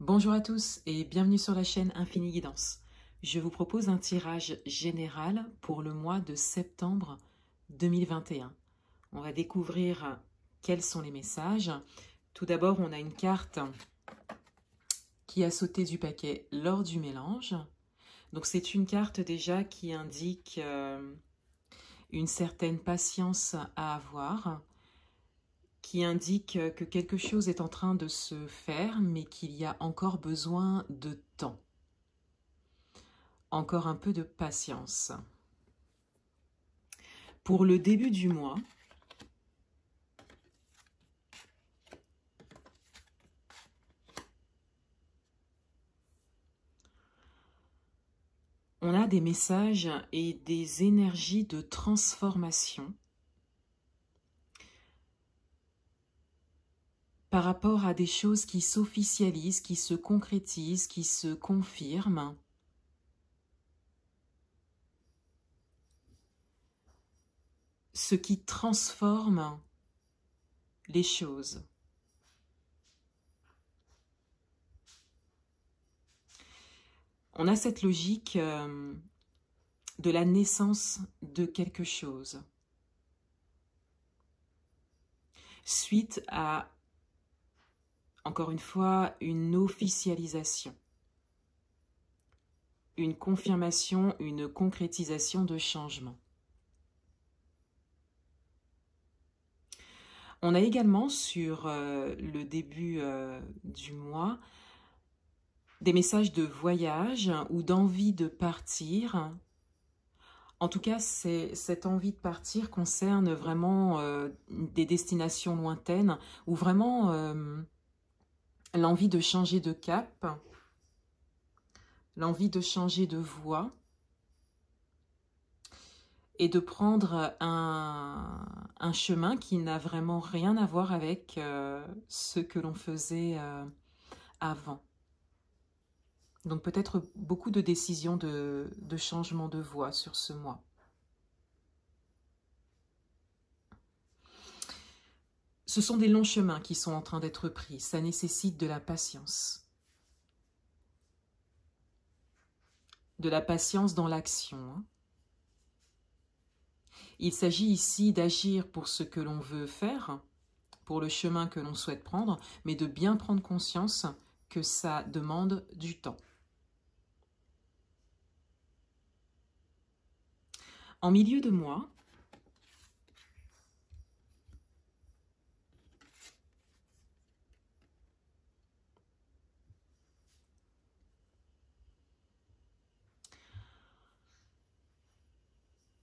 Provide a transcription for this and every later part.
Bonjour à tous et bienvenue sur la chaîne Infini Guidance. Je vous propose un tirage général pour le mois de septembre 2021. On va découvrir quels sont les messages. Tout d'abord, on a une carte qui a sauté du paquet lors du mélange. Donc c'est une carte déjà qui indique une certaine patience à avoir, qui indique que quelque chose est en train de se faire, mais qu'il y a encore besoin de temps. Encore un peu de patience. Pour le début du mois, on a des messages et des énergies de transformation par rapport à des choses qui s'officialisent, qui se concrétisent, qui se confirment. Ce qui transforme les choses. On a cette logique de la naissance de quelque chose suite à, encore une fois, une officialisation, une confirmation, une concrétisation de changement. On a également sur le début du mois des messages de voyage ou d'envie de partir. En tout cas, cette envie de partir concerne vraiment des destinations lointaines ou vraiment l'envie de changer de cap, l'envie de changer de voie et de prendre un chemin qui n'a vraiment rien à voir avec ce que l'on faisait avant. Donc peut-être beaucoup de décisions de changement de voie sur ce mois. Ce sont des longs chemins qui sont en train d'être pris. Ça nécessite de la patience. De la patience dans l'action. Il s'agit ici d'agir pour ce que l'on veut faire, pour le chemin que l'on souhaite prendre, mais de bien prendre conscience que ça demande du temps. En milieu de mois,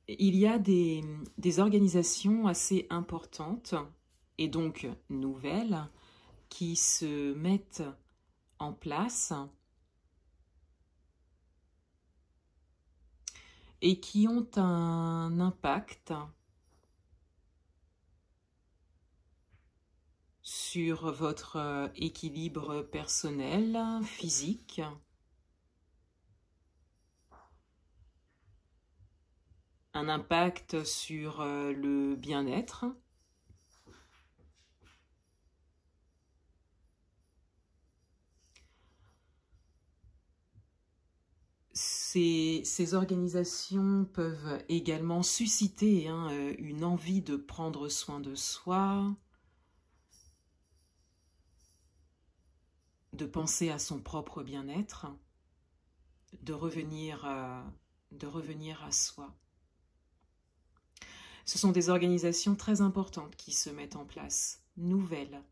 il y a des organisations assez importantes et donc nouvelles qui se mettent en place et qui ont un impact sur votre équilibre personnel, physique, un impact sur le bien-être. Ces organisations peuvent également susciter une envie de prendre soin de soi, de penser à son propre bien-être, de revenir à soi. Ce sont des organisations très importantes qui se mettent en place, nouvelles,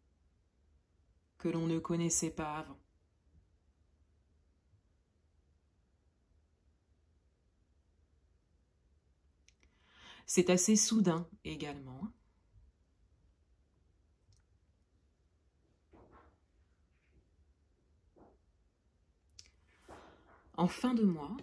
que l'on ne connaissait pas avant. C'est assez soudain également. En fin de mois,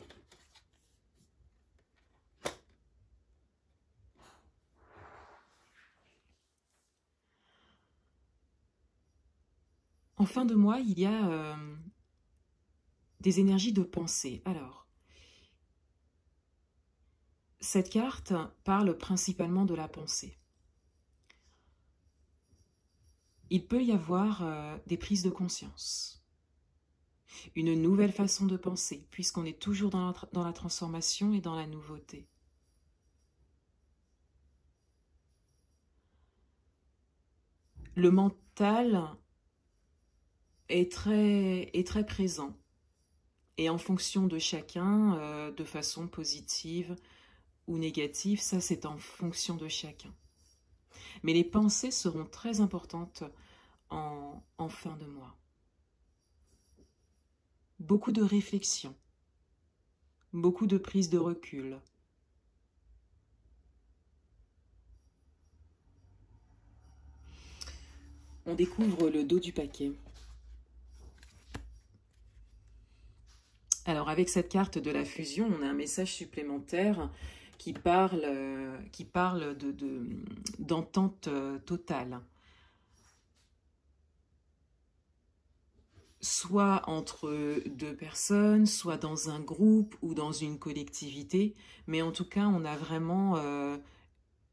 il y a des énergies de pensée. Alors, cette carte parle principalement de la pensée. Il peut y avoir des prises de conscience. une nouvelle façon de penser, puisqu'on est toujours dans la transformation et dans la nouveauté. Le mental est très présent, et en fonction de chacun, de façon positive ou négative, ça c'est en fonction de chacun. Mais les pensées seront très importantes en fin de mois. Beaucoup de réflexion, beaucoup de prise de recul. On découvre le dos du paquet. Alors avec cette carte de la fusion, on a un message supplémentaire qui parle d'entente totale. Soit entre deux personnes, soit dans un groupe ou dans une collectivité, mais en tout cas on a vraiment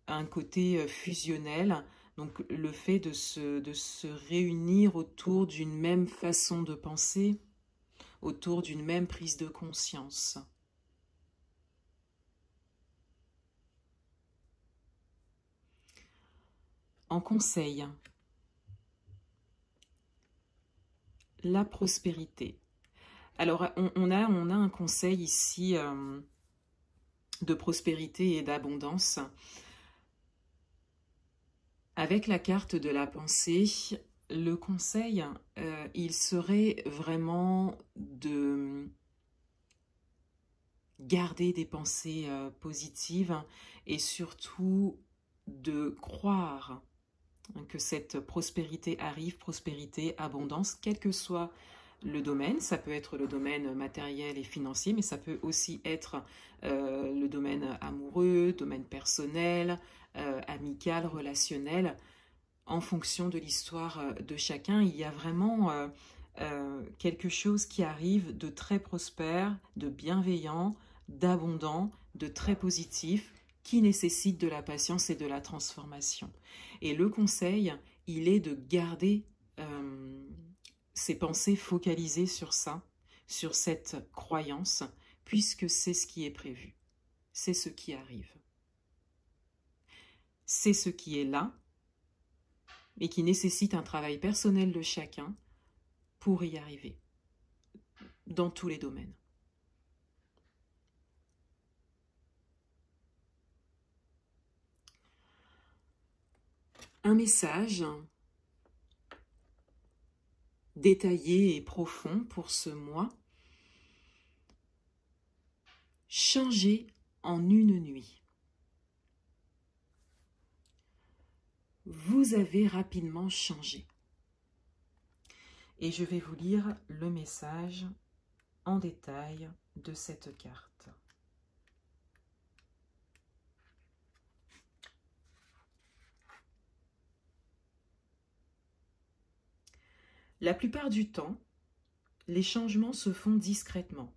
un côté fusionnel, donc le fait de se réunir autour d'une même façon de penser, autour d'une même prise de conscience. En conseil, la prospérité. Alors, on a un conseil ici de prospérité et d'abondance. Avec la carte de la pensée, le conseil, il serait vraiment de garder des pensées positives et surtout de croire que cette prospérité arrive, prospérité, abondance, quel que soit le domaine. Ça peut être le domaine matériel et financier, mais ça peut aussi être le domaine amoureux, domaine personnel, amical, relationnel. En fonction de l'histoire de chacun, il y a vraiment quelque chose qui arrive de très prospère, de bienveillant, d'abondant, de très positif, qui nécessite de la patience et de la transformation. Et le conseil, il est de garder ses pensées focalisées sur ça, sur cette croyance, puisque c'est ce qui est prévu, c'est ce qui arrive. C'est ce qui est là, et qui nécessite un travail personnel de chacun pour y arriver, dans tous les domaines. Un message détaillé et profond pour ce mois. Changer en une nuit. Vous avez rapidement changé. Et je vais vous lire le message en détail de cette carte. La plupart du temps, les changements se font discrètement.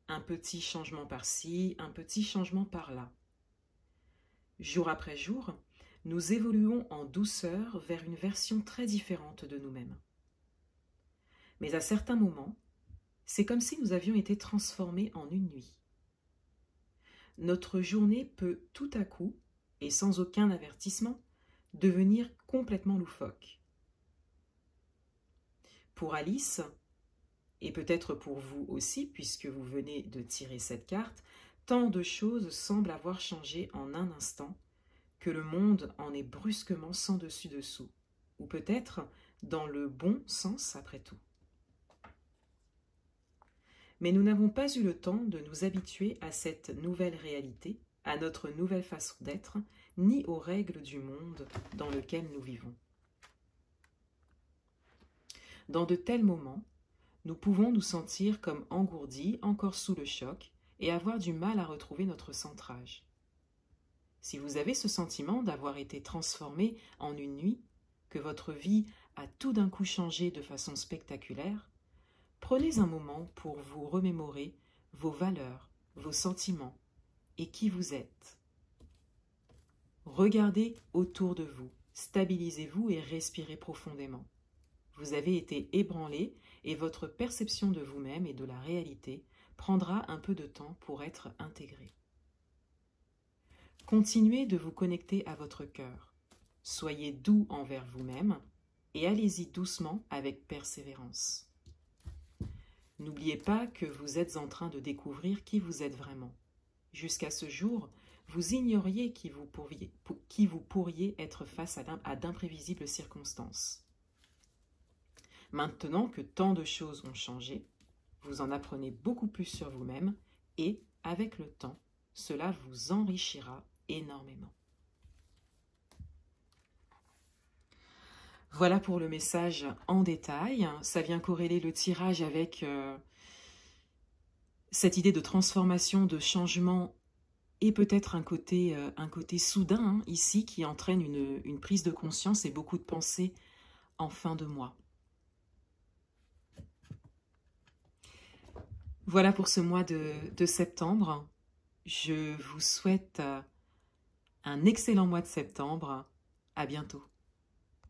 Un petit changement par-ci, un petit changement par-là. Jour après jour, nous évoluons en douceur vers une version très différente de nous-mêmes. Mais à certains moments, c'est comme si nous avions été transformés en une nuit. Notre journée peut tout à coup, et sans aucun avertissement, devenir complètement loufoque. Pour Alice, et peut-être pour vous aussi, puisque vous venez de tirer cette carte, tant de choses semblent avoir changé en un instant que le monde en est brusquement sans dessus-dessous, ou peut-être dans le bon sens après tout. Mais nous n'avons pas eu le temps de nous habituer à cette nouvelle réalité, à notre nouvelle façon d'être, ni aux règles du monde dans lequel nous vivons. Dans de tels moments, nous pouvons nous sentir comme engourdis, encore sous le choc, et avoir du mal à retrouver notre centrage. Si vous avez ce sentiment d'avoir été transformé en une nuit, que votre vie a tout d'un coup changé de façon spectaculaire, prenez un moment pour vous remémorer vos valeurs, vos sentiments et qui vous êtes. Regardez autour de vous, stabilisez-vous et respirez profondément. Vous avez été ébranlé et votre perception de vous-même et de la réalité prendra un peu de temps pour être intégrée. Continuez de vous connecter à votre cœur. Soyez doux envers vous-même et allez-y doucement avec persévérance. N'oubliez pas que vous êtes en train de découvrir qui vous êtes vraiment. Jusqu'à ce jour, vous ignoriez qui vous pourriez être face à d'imprévisibles circonstances. Maintenant que tant de choses ont changé, vous en apprenez beaucoup plus sur vous-même et, avec le temps, cela vous enrichira énormément. Voilà pour le message en détail. Ça vient corréler le tirage avec cette idée de transformation, de changement et peut-être un côté soudain ici qui entraîne une prise de conscience et beaucoup de pensées en fin de mois. Voilà pour ce mois de septembre. Je vous souhaite un excellent mois de septembre. À bientôt.